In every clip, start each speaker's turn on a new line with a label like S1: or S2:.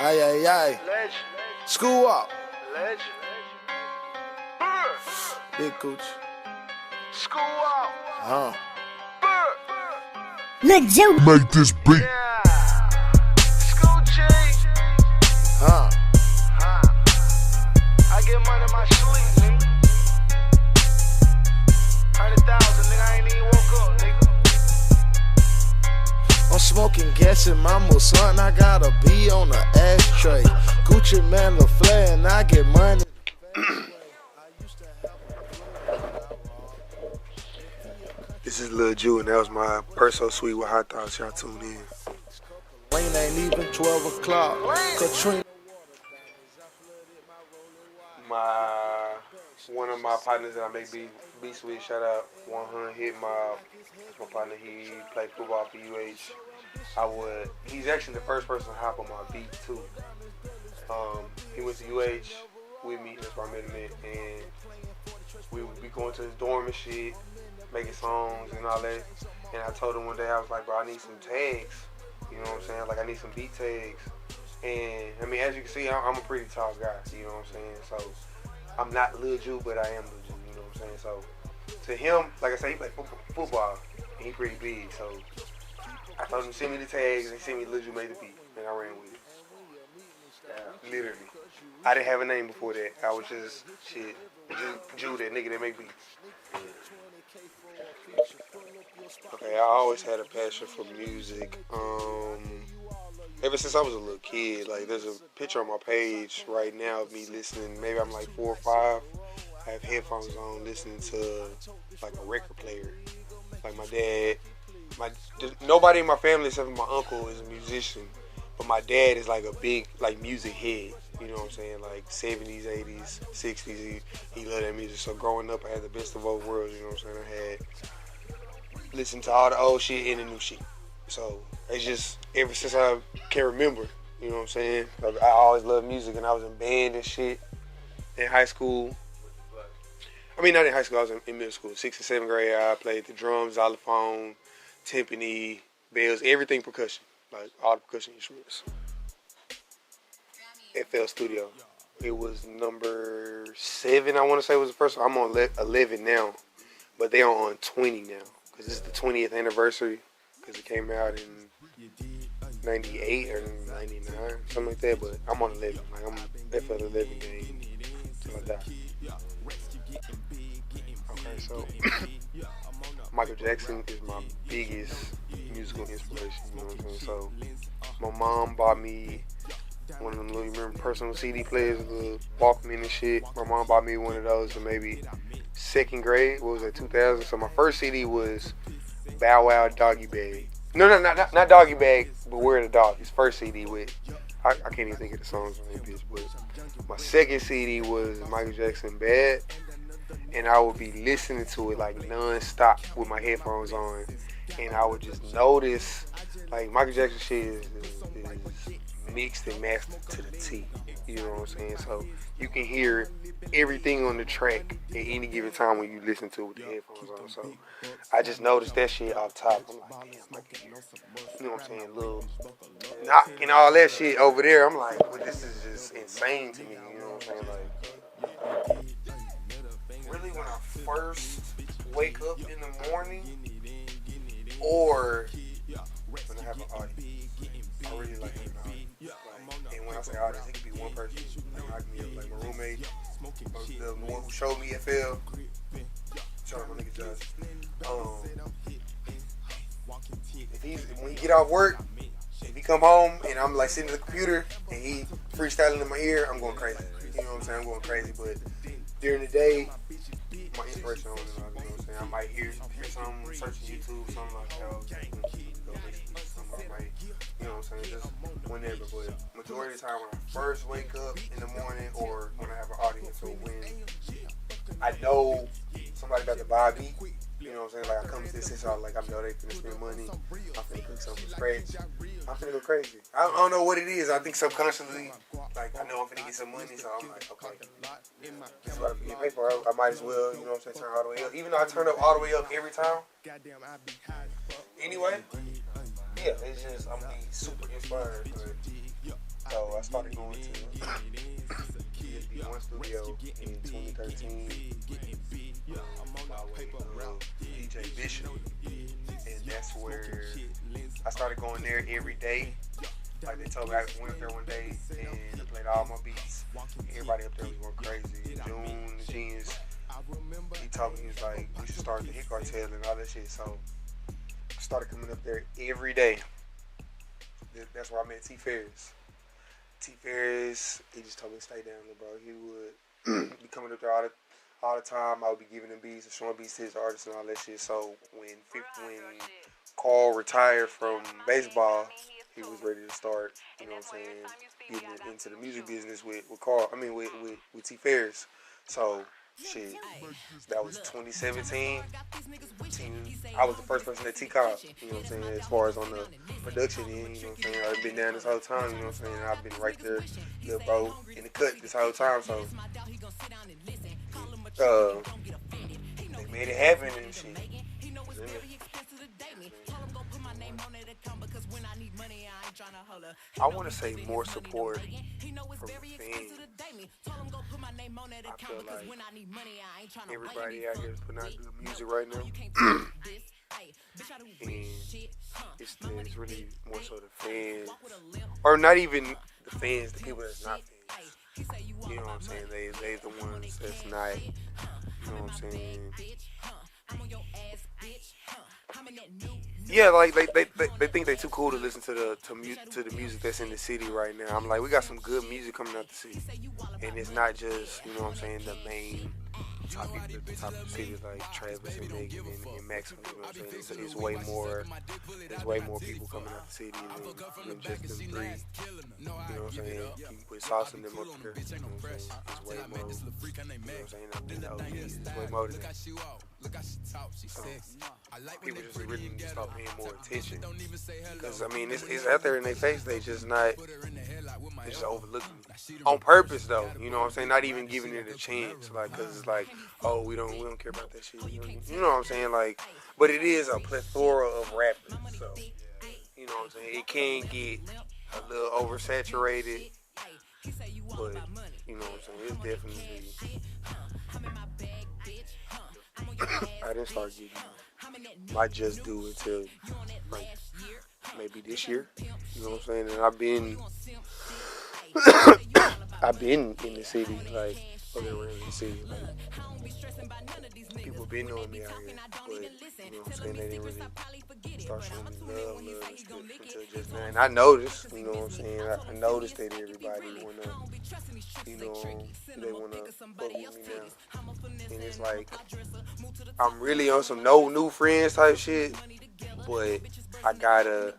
S1: Ay, ay, ay. School up. Big Cooch.
S2: School out.
S3: LilJu.
S4: Make this beat.
S2: Yeah. School cheese. I get money in my sleep, nigga. 100,000, nigga. I ain't even woke up, nigga.
S1: I'm smoking gas in my son. I gotta be on the ashtray. Gucci man the flare and I get money.
S5: This is LilJu, and that was my Perso Suite with HighThoughts. Y'all tune in.
S1: Rain ain't even 12 o'clock. Katrina.
S5: One of my partners that I make beats with, shout out 100 Hit Mob. That's my partner. He played football for UH. He's actually the first person to hop on my beat too. He went to UH with me. That's where I met him at, and we would be going to his dorm and shit, making songs and all that. And I told him one day, I was like, bro, I need some tags. You know what I'm saying? Like, I need some beat tags. And I mean, as you can see, I'm a pretty tall guy. You know what I'm saying? So I'm not LilJu, but I am LilJu. You know what I'm saying? So to him, like I said, he played football, and he pretty big. So I told him to send me the tags, and he sent me LilJuMadeDaBeat, and I ran with it. Literally. I didn't have a name before that. I was just Ju, that nigga that make beats. Okay, I always had a passion for music. Ever since I was a little kid, like there's a picture on my page right now of me listening. Maybe I'm like 4 or 5. I have headphones on, listening to like a record player. Like my dad, nobody in my family except for my uncle is a musician, but my dad is like a big like music head. You know what I'm saying? Like 70s, 80s, 60s. He loved that music. So growing up, I had the best of both worlds. You know what I'm saying? I had listened to all the old shit and the new shit. So it's just ever since I can remember, you know what I'm saying? I always loved music, and I was in band and shit in high school. I mean, not in high school, I was in middle school. 6th and 7th grade, I played the drums, xylophone, timpani, bells, everything percussion, like all the percussion instruments. FL Studio. It was number 7, I want to say was the first one. I'm on 11 now, but they are on 20 now, because it's the 20th anniversary. Because it came out in 98 or 99, something like that. But I'm on 11. Like I'm FL 11 game till I die. Okay, so Michael Jackson is my biggest musical inspiration. You know what I'm saying? So my mom bought me one of them little, you remember, personal CD players, the Walkman and shit. My mom bought me one of those in maybe 2nd grade. What was that, 2000? So my first CD was Bow Wow Doggy Bag. No, not Doggy Bag, but Where the Dog. His first CD with, I can't even think of the songs on that bitch, but my second CD was Michael Jackson Bad, and I would be listening to it like non-stop with my headphones on, and I would just notice, like, Michael Jackson shit is mixed and mastered to the T. You know what I'm saying? So you can hear everything on the track at any given time when you listen to it with the headphones on. So I just noticed that shit off top. I'm like, damn, I can hear, you know what I'm saying, little knock and all that shit over there. I'm like, well, this is just insane to me. You know what I'm saying? Like, really, when I first wake up in the morning, or when I have an audience, I really like having an audience. Like, and when I say audience, it could be one person. Like my roommate, the one who showed me FL. Shout out my nigga Josh. When he get off work, if he come home and I'm like sitting at the computer and he freestyling in my ear, I'm going crazy. You know what I'm saying? I'm going crazy. But during the day, my inspiration on it. You know what I'm saying? I might hear something, searching YouTube, something like that. Go listen to something. I might, you know what I'm saying? Just whenever. But majority of the time, when I first wake up in the morning, or when I have an audience, or when I know somebody about to buy me, you know what I'm saying? Like, I come to this house, like, I know they finna spend money, I'm finna cook something from scratch, I'm finna go crazy. I don't know what it is. I think subconsciously, like, I know I'm finna get some money, so I'm like, okay, that's what I get paid for. I might as well, you know what I'm saying, turn all the way up. Even though I turn up all the way up every time. Anyway, yeah, it's just, I'm being super inspired. But So I started going to one studio in 2013 by way of DJ Bishop, and that's where I started going there every day. Like they told me, I went up there one day and I played all my beats. Everybody up there was going crazy. June, the genius, he told me, he was like, we should start the Hit Cartel and all that shit. So I started coming up there every day. That's where I met T Ferris. T Ferris, he just told me to stay down there, bro. He would be coming up there all the time. I would be giving him beats and showing beats to his artists and all that shit. So when Carl retired from baseball, he was ready to start, you know what I'm saying, getting into the music business with Carl. I mean, with T Ferris. So shit, that was 2017. I was the first person at T called, you know what I'm saying, as far as on the production end, you know what I'm saying. I've been down this whole time, you know what I'm saying. I've been right there, little bro, in the cut this whole time. So they made it happen and shit. I want to say more support from the fans. I feel like everybody out here is putting out good music right now. And it's really more so the fans. Or not even the fans, the people that's not fans. You know what I'm saying? They the ones that's not, you know what I'm saying? Yeah, like they think they too cool to listen to the music that's in the city right now. I'm like, we got some good music coming out the city, and it's not just, you know what I'm saying, the main top people at the top of the city like Travis and Megan and Maxwell. You know what I'm saying? It's way more. There's way more people coming out the city than just them three. You know what I'm saying? You put Sauce in them up there. You know what I'm saying? It's way more. You know what I'm saying? I think OGs is way more than that. So people just really need to start paying more attention, because I mean it's out there in their face. They just not. They just overlooking it on purpose though. You know what I'm saying? Not even giving it a chance. Like, cause it's like, oh, we don't care about that shit. You know what I'm saying? Like, but it is a plethora of rappers. So you know what I'm saying? It can get a little oversaturated, but you know what I'm saying? It's definitely. I didn't start getting my just due until like maybe this year. You know what I'm saying? And I've been in the city, like fucking around in the city. Like, people been knowing me out here, but you know what I'm saying? They didn't really start showing me love and stuff until just now. And I noticed, you know what I'm saying? I noticed that everybody wanna, you know, they wanna fuck with me now. And it's like, I'm really on some no new friends type shit, but I gotta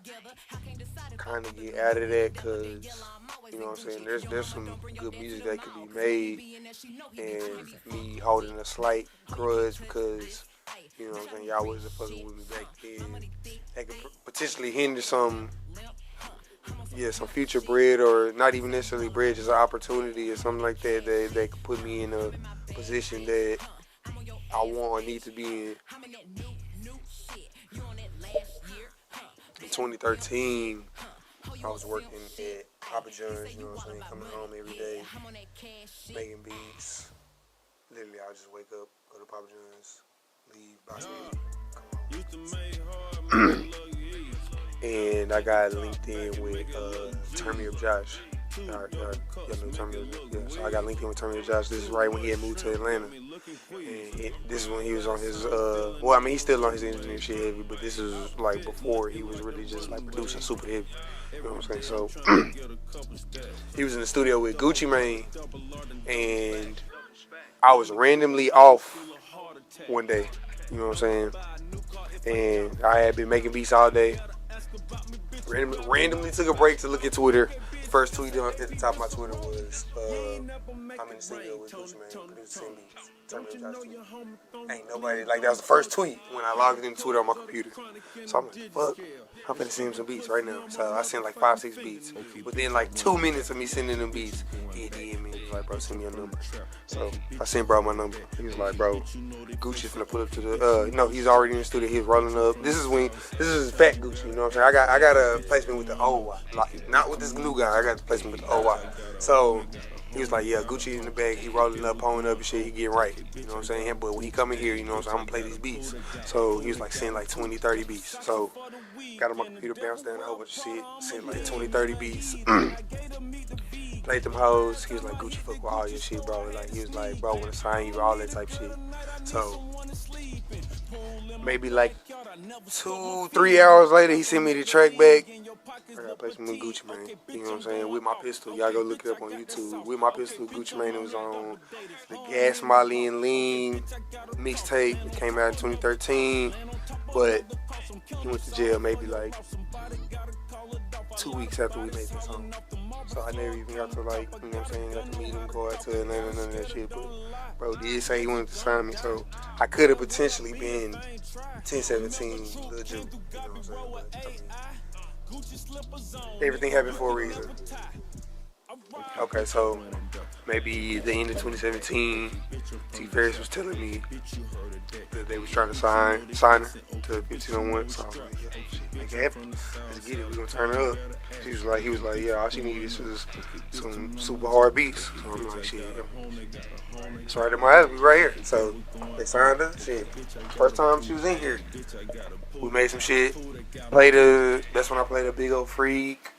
S5: kind of get out of that, because you know what I'm saying, there's some good music that could be made, and me holding a slight grudge because, you know what I'm saying, y'all wasn't fucking with me back then, that could potentially hinder some future bread, or not even necessarily bread, just an opportunity or something like that, that could put me in a position that I want or need to be in. In 2013, I was working at Papa John's, you know what I'm saying, coming home every day, making beats. Literally, I would just wake up, go to Papa John's, leave, buy some weed, and I got linked in with Turn Me Up Josh. Y'all know Turn Me Up, yeah. So I got linked in with Turn Me Up Josh. This is right when he had moved to Atlanta. And this is when he was on his, well, I mean, he's still on his engineer shit heavy, but this is like before he was really just like producing super heavy. You know what I'm saying? So he was in the studio with Gucci Mane, and I was randomly off one day. You know what I'm saying? And I had been making beats all day. Randomly took a break to look at Twitter. First tweet at the top of my Twitter was, I'm in the studio with Gucci Mane producing beats. Tell me what y'all tweet. Ain't nobody, like, that was the first tweet when I logged into Twitter on my computer. So I'm like, fuck, I'm finna send him some beats right now. So I sent like 5-6 beats. Within like 2 minutes of me sending them beats, he DM'd me. He was like, bro, send me your number. So I sent bro my number. He was like, bro, Gucci's finna put up to the, no, he's already in the studio. He's rolling up. This is fat Gucci, you know what I'm saying? I got a placement with the OY. Like, not with this new guy. I got the placement with the OY. So he was like, yeah, Gucci in the bag, he rolling up, pulling up and shit, he getting right. You know what I'm saying? But when he come in here, you know what I'm saying, I'm gonna play these beats. So he was like, send like 20, 30 beats. So got on my computer, bounced down a whole bunch of shit, sent like 20, 30 beats. Played them hoes. He was like, Gucci fuck with all your shit, bro. Like, he was like, bro, I wanna sign you, all that type shit. So maybe like 2-3 hours later, he sent me the track back. I gotta play some Gucci Mane, you know what I'm saying, with my pistol. Y'all go look it up on YouTube. With my pistol, Gucci Mane. It was on the Gas, Molly, and Lean mixtape. It came out in 2013, but he went to jail maybe like 2 weeks after we made that song. So I never even got to, like, you know what I'm saying, got to meet him, go out to none of that shit. But bro did say he wanted to sign me, so I could have potentially been 1017 LilJu. You know what I'm saying? But, everything happened for a reason. Okay, so maybe the end of 2017, T. Ferris was telling me that they was trying to sign her to 1501. So I was like, yeah, shit, make it happen. Let's get it. We gonna turn her up. He was like, yeah, all she needs is some super hard beats. So I'm like, shit, it's right in my ass. We right here. So they signed her. Shit, first time she was in here, we made some shit. That's when I played a Big Ole Freak.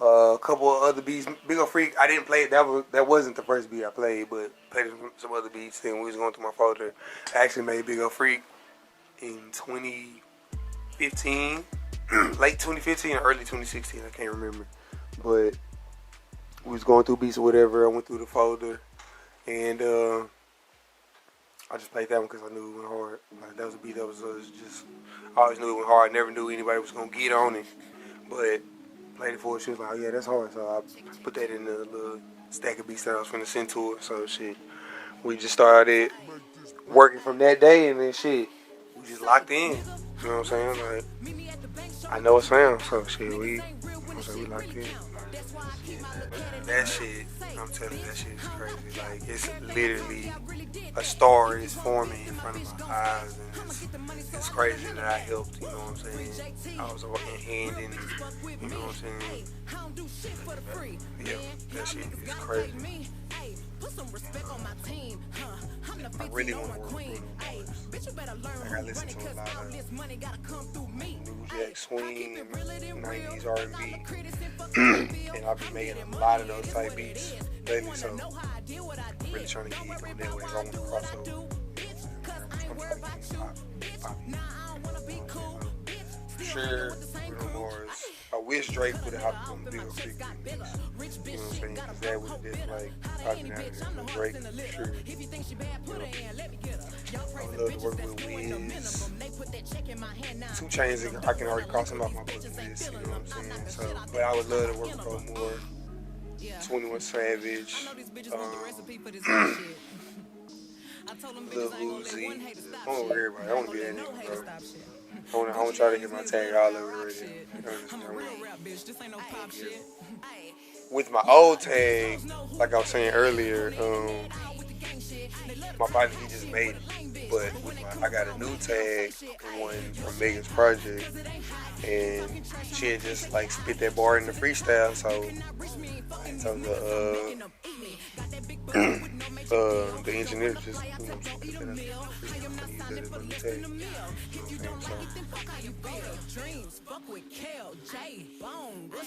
S5: A couple of other beats. Big Ole Freak, I didn't play it. That wasn't the first beat I played, but played some other beats. Then we was going through my folder. I actually made Big Ole Freak in 2015, late 2015 or early 2016. I can't remember. But we was going through beats or whatever. I went through the folder, and I just played that one because I knew it went hard. Like, that was a beat that was just, I always knew it went hard. I never knew anybody was gonna get on it, but played it for her. She was like, oh yeah, that's hard. So I put that in the little stack of beats that I was finna send to her. So shit, we just started working from that day, and then shit, we just locked in. You know what I'm saying? Like, I know it sounds. So shit, we locked in. That shit, I'm telling you, that shit is crazy. Like, it's literally a star is forming in front of my eyes, and it's crazy that I helped, you know what I'm saying? I was working hand in, you know what I'm saying? Yeah, that shit is crazy. I really want to work with Bruno. Like, I listen to a lot of New Jack Swing, 90s R&B, and I've been making a lot of those type beats lately, so I'm really trying to get on that way. I want to cross over. I'm trying to get pop. For sure, Bruno Mars. I wish Drake would have hopped on the Big Ole Freak remix. You know what I'm saying? Because that would have been like popping out there with Drake, for sure. You know, I would love to work with Wiz. 2 Chainz, I can already cross him off my bucket list, you know what I'm saying? So, but I would love to work with Bro more. 21 Savage. Lil Uzi. I want everybody. I want to be that nigga, bro. I want to try to get my tag all over the radio. With my old tag, like I was saying earlier, my body, he just made it. But I got a new tag, one from Megan's project, and she had just like spit that bar in the freestyle. So the engineer just, you know, put that in the tag.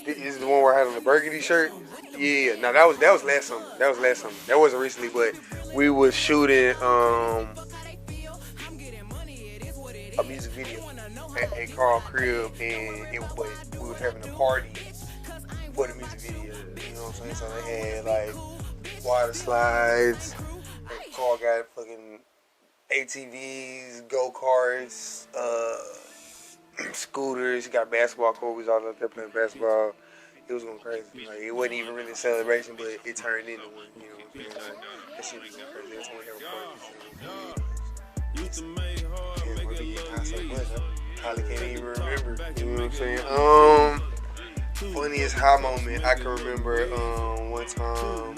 S5: Is the one where I had on the burgundy shirt? Yeah. No, that was last summer. That wasn't recently, but we was shooting a music video at a Carl crib, and we was having a party for the music video. You know what I'm saying? So they had like water slides. Carl got fucking ATVs, go-karts, scooters. He got a basketball court. We was all out there playing basketball. it was going crazy. Like, it wasn't even really a celebration, but it turned into one. You know what I'm saying? Like, that shit was going crazy. That's when we have a party. So much. I probably can't even remember. You know what I'm saying? Funniest high moment I can remember. One time.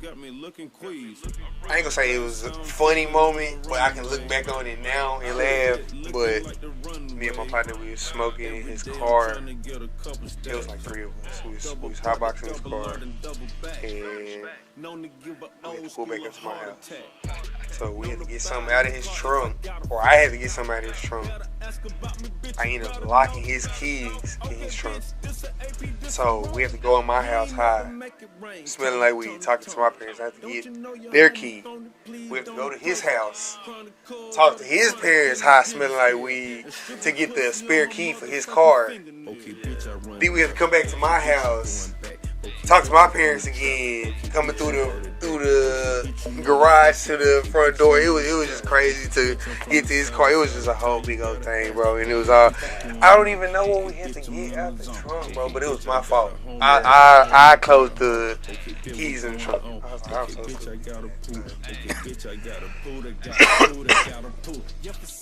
S5: I ain't gonna say it was a funny moment, but I can look back on it now and laugh. But me and my partner, we was smoking in his car. It was like 3 of us. We was hotboxing his car, and we had to pull back up to my house. So we had to get something out of his trunk, or I had to get something out of his trunk. I ended up locking his keys in his trunk. So we have to go in my house high, smelling like weed, talking to my parents. I have to get their key. We have to go to his house, talk to his parents high, smelling like weed, to get the spare key for his car. Then we have to come back to my house, talk to my parents again, coming through the garage to the front door. It was just crazy to get to his car. It was just a whole big old thing, bro. And it was all, I don't even know what we had to get out the trunk, bro, but it was my fault. I closed the keys in the trunk. I was like, I'm so stupid.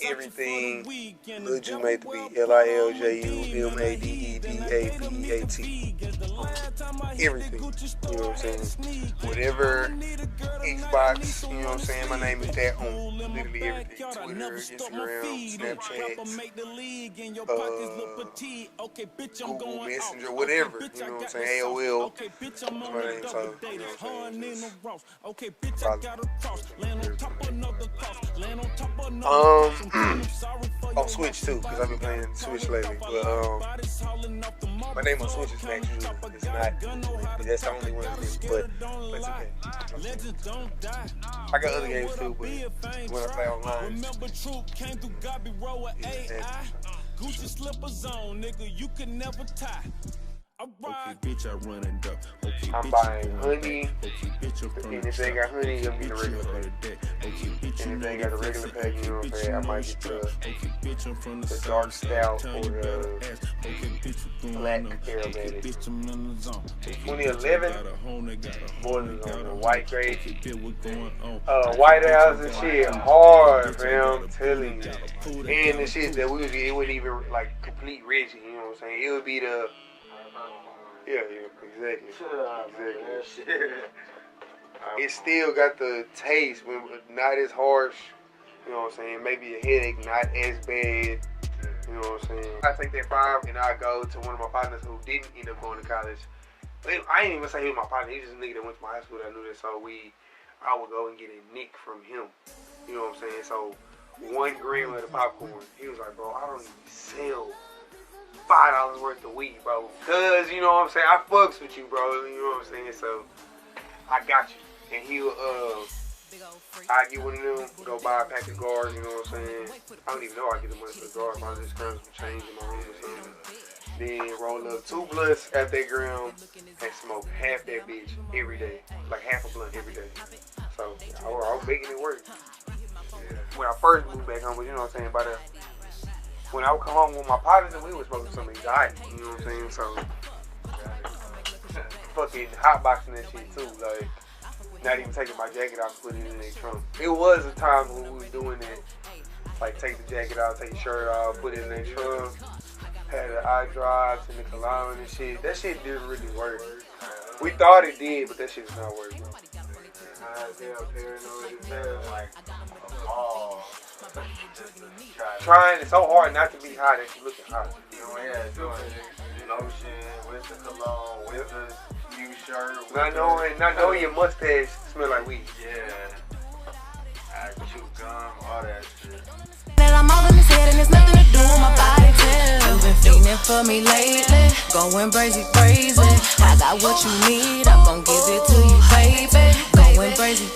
S5: Everything LilJuMadeDaBeat, LilJuMadeDaBeat. Everything, you know what I'm saying? Whatever Xbox, you know what I'm saying? My name is that on literally everything. Twitter, Instagram, Snapchat, Google Messenger, whatever, you know what I'm saying? AOL, that's my name, so, you know what I'm saying? On Switch too, because I've been playing Switch lately, but my name on Switch is Max Usually. It's not, that's the only one, but it's okay. I got other games too, but when I play online, Gucci slippers on, nigga, you can never tie. Okay, bitch, I run and duck. Okay, I'm buying honey. And if they got honey, it'll be the regular pack. And if they got the regular pack, you know what I'm saying, I might get the dark stout or the black aromatic. 2011, born on the white grade. White House and shit hard, man, I'm telling you. And the shit that we would get, it wouldn't even like complete rigid, you know what I'm saying? It would be the exactly. It still got the taste, but not as harsh. You know what I'm saying? Maybe a headache, not as bad. You know what I'm saying? I take that 5 and I go to one of my partners who didn't end up going to college. I ain't even say he was my partner. He was just a nigga that went to my high school that I knew that. So I would go and get a nick from him. You know what I'm saying? So 1 gram of the popcorn. He was like, bro, I don't even sell $5 worth of weed, bro. Cause you know what I'm saying, I fucks with you, bro. You know what I'm saying? So I got you. And he'll I get one of them, go buy a pack of guards, you know what I'm saying? I don't even know I get the money for the guards, I just grab some change in my room or something. Then roll up 2 blunts at that gram and smoke half that bitch every day. Like half a blunt every day. So I was making it work. When I first moved back home, but you know what I'm saying, when I would come home with my partners and we was smoking some exotic, you know what I'm saying? So, fucking hotboxing that shit too, like, not even taking my jacket off and putting it in their trunk. It was a time when we was doing it, like take the jacket out, take the shirt off, put it in their trunk, had the eye drops and the cologne and shit. That shit didn't really work. We thought it did, but that shit is not working. Trying it's so hard not to be high that you looking hot. You know, doing lotion with the cologne, with the new shirt. Not knowing your mustache smell like weed. Yeah. I chew gum, all that shit.
S3: I'm all in his head and there's nothing to do with my body too. You've been feeling for me lately, going crazy. I got what you need, I'm gon' give it to you, baby. Going crazy,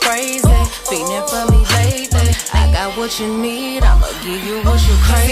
S3: feeling for me lately. I got what you need, I'ma give you what you crave.